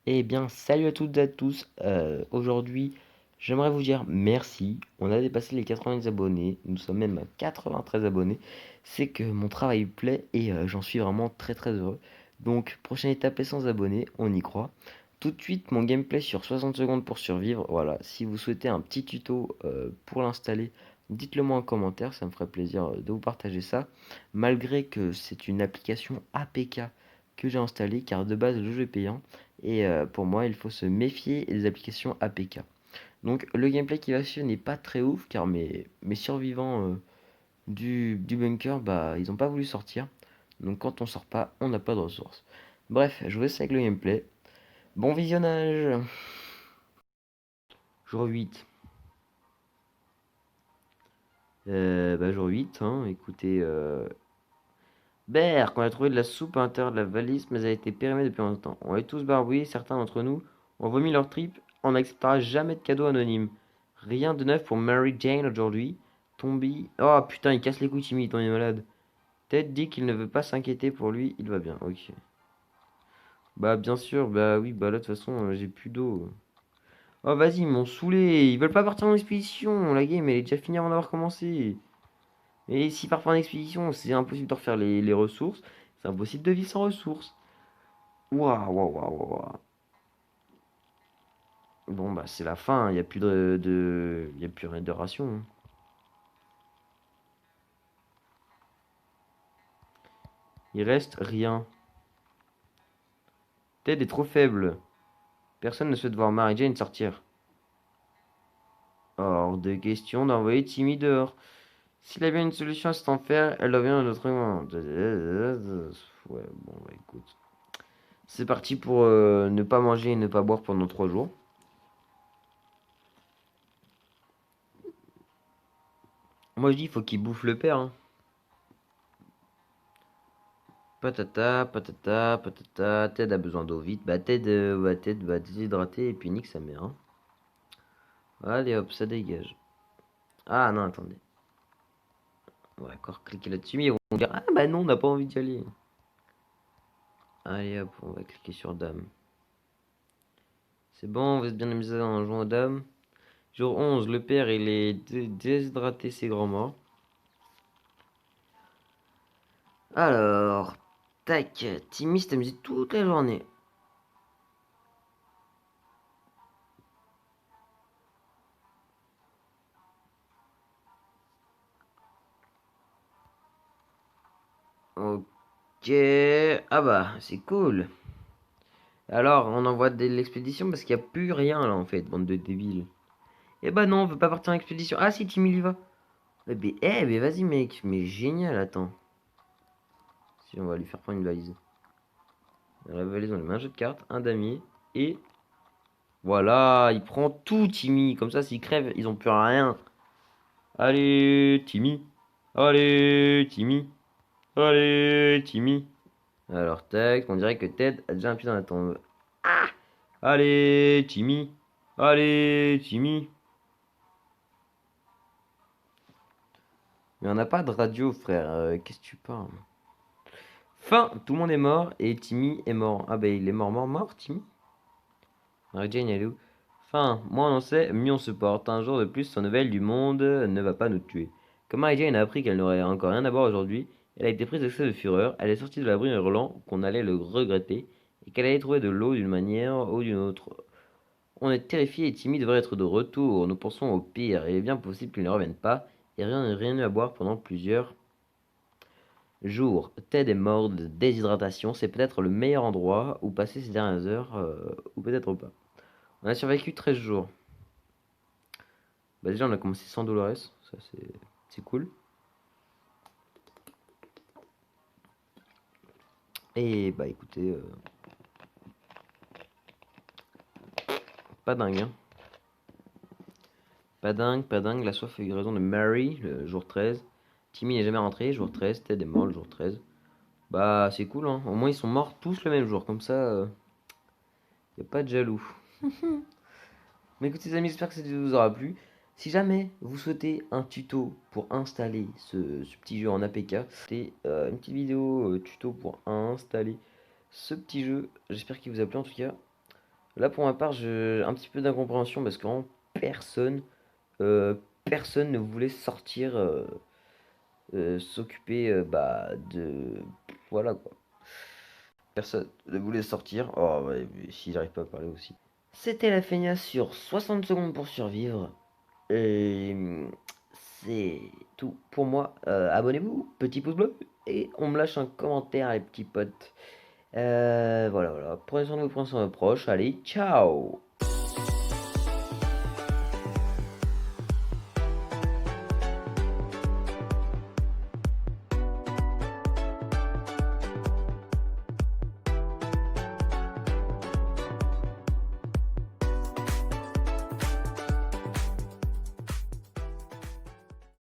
Eh bien, salut à toutes et à tous. Aujourd'hui, j'aimerais vous dire merci. On a dépassé les 80 abonnés. Nous sommes même à 93 abonnés. C'est que mon travail plaît et j'en suis vraiment très très heureux. Donc, prochaine étape est 100 abonnés. On y croit. Tout de suite, mon gameplay sur 60 secondes pour survivre. Voilà, si vous souhaitez un petit tuto pour l'installer, dites-le moi en commentaire. Ça me ferait plaisir de vous partager ça. Malgré que c'est une application APK que j'ai installée, car de base, le jeu est payant. Et pour moi, il faut se méfier des applications APK. Donc le gameplay qui va suivre n'est pas très ouf car mes survivants du bunker, bah, ils n'ont pas voulu sortir. Donc quand on sort pas, on n'a pas de ressources. Bref, je vous laisse avec le gameplay. Bon visionnage. Jour 8. Jour 8, hein, écoutez. Berk, on a trouvé de la soupe à l'intérieur de la valise, mais elle a été périmée depuis longtemps. On est tous barbouillés, certains d'entre nous ont vomi leur trip. On n'acceptera jamais de cadeaux anonymes. Rien de neuf pour Mary Jane aujourd'hui. Tomby. Oh putain, il casse les couilles, Timmy, ton est malade. Ted dit qu'il ne veut pas s'inquiéter pour lui, il va bien, ok. Bah, bien sûr, bah oui, bah là, de toute façon, j'ai plus d'eau. Oh, vas-y, ils m'ont saoulé. Ils veulent pas partir en expédition. La game, elle est déjà finie avant d'avoir commencé. Et s'ils partent en expédition, c'est impossible de refaire les ressources. C'est impossible de vivre sans ressources. Waouh, waouh, waouh, waouh. Bon, bah, c'est la fin. Il n'y a plus y a plus rien de ration, hein. Il reste rien. Ted est trop faible. Personne ne souhaite voir Mary Jane sortir. Hors de question d'envoyer Timmy dehors. S'il a bien une solution à cet enfer, elle doit venir de notre monde. Ouais, bon, bah écoute. C'est parti pour ne pas manger et ne pas boire pendant 3 jours. Moi je dis, il faut qu'il bouffe le père, hein. Patata, patata, patata. Ted a besoin d'eau vite. Ted va déshydrater et puis nique sa mère, hein. Allez hop, ça dégage. Ah non, attendez. On va encore cliquer là-dessus, mais ils vont dire ah bah non, on n'a pas envie d'y aller. Allez hop, on va cliquer sur dame. C'est bon, vous êtes bien amusé en jouant aux dames. Jour 11, le père il est déshydraté, c'est grand mort. Alors, tac, Timmy s'est amusé toute la journée. Ok, ah bah, c'est cool. Alors, on envoie de l'expédition parce qu'il n'y a plus rien là en fait, bande de débiles. Eh bah non, on veut pas partir en expédition. Ah si, Timmy il y va. Mais vas-y mec, mais génial, attends. Si on va lui faire prendre une valise. Dans la valise, on lui met un jeu de cartes, un damier, et voilà, il prend tout, Timmy. Comme ça, s'ils crèvent, ils ont plus rien. Allez, Timmy. Allez, Timmy. Allez, Timmy. Alors, tac, on dirait que Ted a déjà un pied dans la tombe. Ah, allez, Timmy. Allez, Timmy. Mais on n'a pas de radio, frère. Qu'est-ce que tu parles? Fin, tout le monde est mort et Timmy est mort. Ah bah il est mort, Timmy. Mary Jane, elle est où? Enfin, moins on en sait, mieux on se porte. Un jour de plus, sans nouvelle du monde ne va pas nous tuer. Comme Mary Jane a appris qu'elle n'aurait encore rien à boire aujourd'hui, elle a été prise d'excès de fureur. Elle est sortie de la brume en hurlant qu'on allait le regretter et qu'elle allait trouver de l'eau d'une manière ou d'une autre. On est terrifié et Timmy devrait être de retour. Nous pensons au pire. Il est bien possible qu'il ne revienne pas et rien eu à boire pendant plusieurs jours. Ted est mort de déshydratation. C'est peut-être le meilleur endroit où passer ces dernières heures, ou peut-être pas. On a survécu 13 jours. Bah déjà, on a commencé sans Dolores. Ça, c'est cool. Et bah écoutez, pas dingue, hein. Pas dingue, pas dingue. La soif a eu raison de Mary, le jour 13. Timmy n'est jamais rentré, jour 13. Ted est mort le jour 13. Bah c'est cool, hein. Au moins ils sont morts tous le même jour. Comme ça, y a pas de jaloux. Mais écoutez les amis, j'espère que cette vidéo vous aura plu. Si jamais vous souhaitez un tuto pour installer ce petit jeu en APK, c'est une petite vidéo tuto pour installer ce petit jeu. J'espère qu'il vous a plu en tout cas. Là, pour ma part, j'ai un petit peu d'incompréhension parce que vraiment, personne, euh, personne ne voulait sortir, s'occuper voilà quoi. Personne ne voulait sortir. Oh, ouais, mais si j'arrive pas à parler aussi. C'était la feignasse sur 60 secondes pour survivre. Et c'est tout pour moi. Abonnez-vous, petit pouce bleu, et on me lâche un commentaire, les petits potes. Voilà, voilà. Prenez soin de vous, prenez soin de vos proches. Allez, ciao!